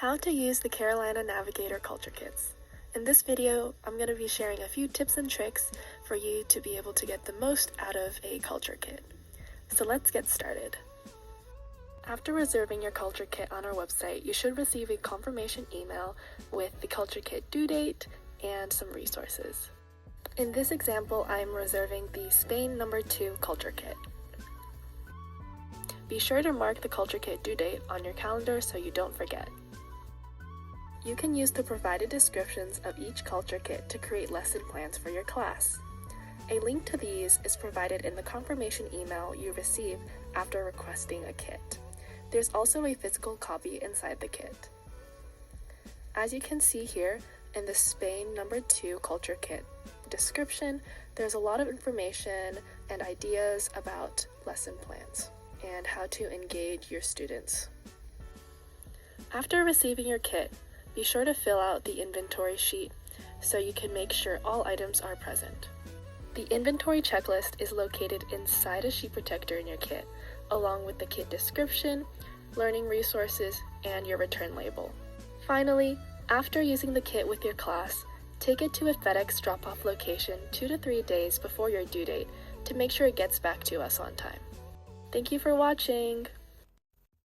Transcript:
How to use the Carolina Navigator Culture Kits. In this video, I'm going to be sharing a few tips and tricks for you to be able to get the most out of a culture kit. So let's get started. After reserving your culture kit on our website, you should receive a confirmation email with the culture kit due date and some resources. In this example, I'm reserving the Spain No. 2 culture kit. Be sure to mark the culture kit due date on your calendar so you don't forget. You can use the provided descriptions of each culture kit to create lesson plans for your class. A link to these is provided in the confirmation email you receive after requesting a kit. There's also a physical copy inside the kit. As you can see here in the Spain No. 2 culture kit description, there's a lot of information and ideas about lesson plans and how to engage your students. After receiving your kit, be sure to fill out the inventory sheet so you can make sure all items are present. The inventory checklist is located inside a sheet protector in your kit, along with the kit description, learning resources, and your return label. Finally, after using the kit with your class, take it to a FedEx drop-off location 2 to 3 days before your due date to make sure it gets back to us on time. Thank you for watching!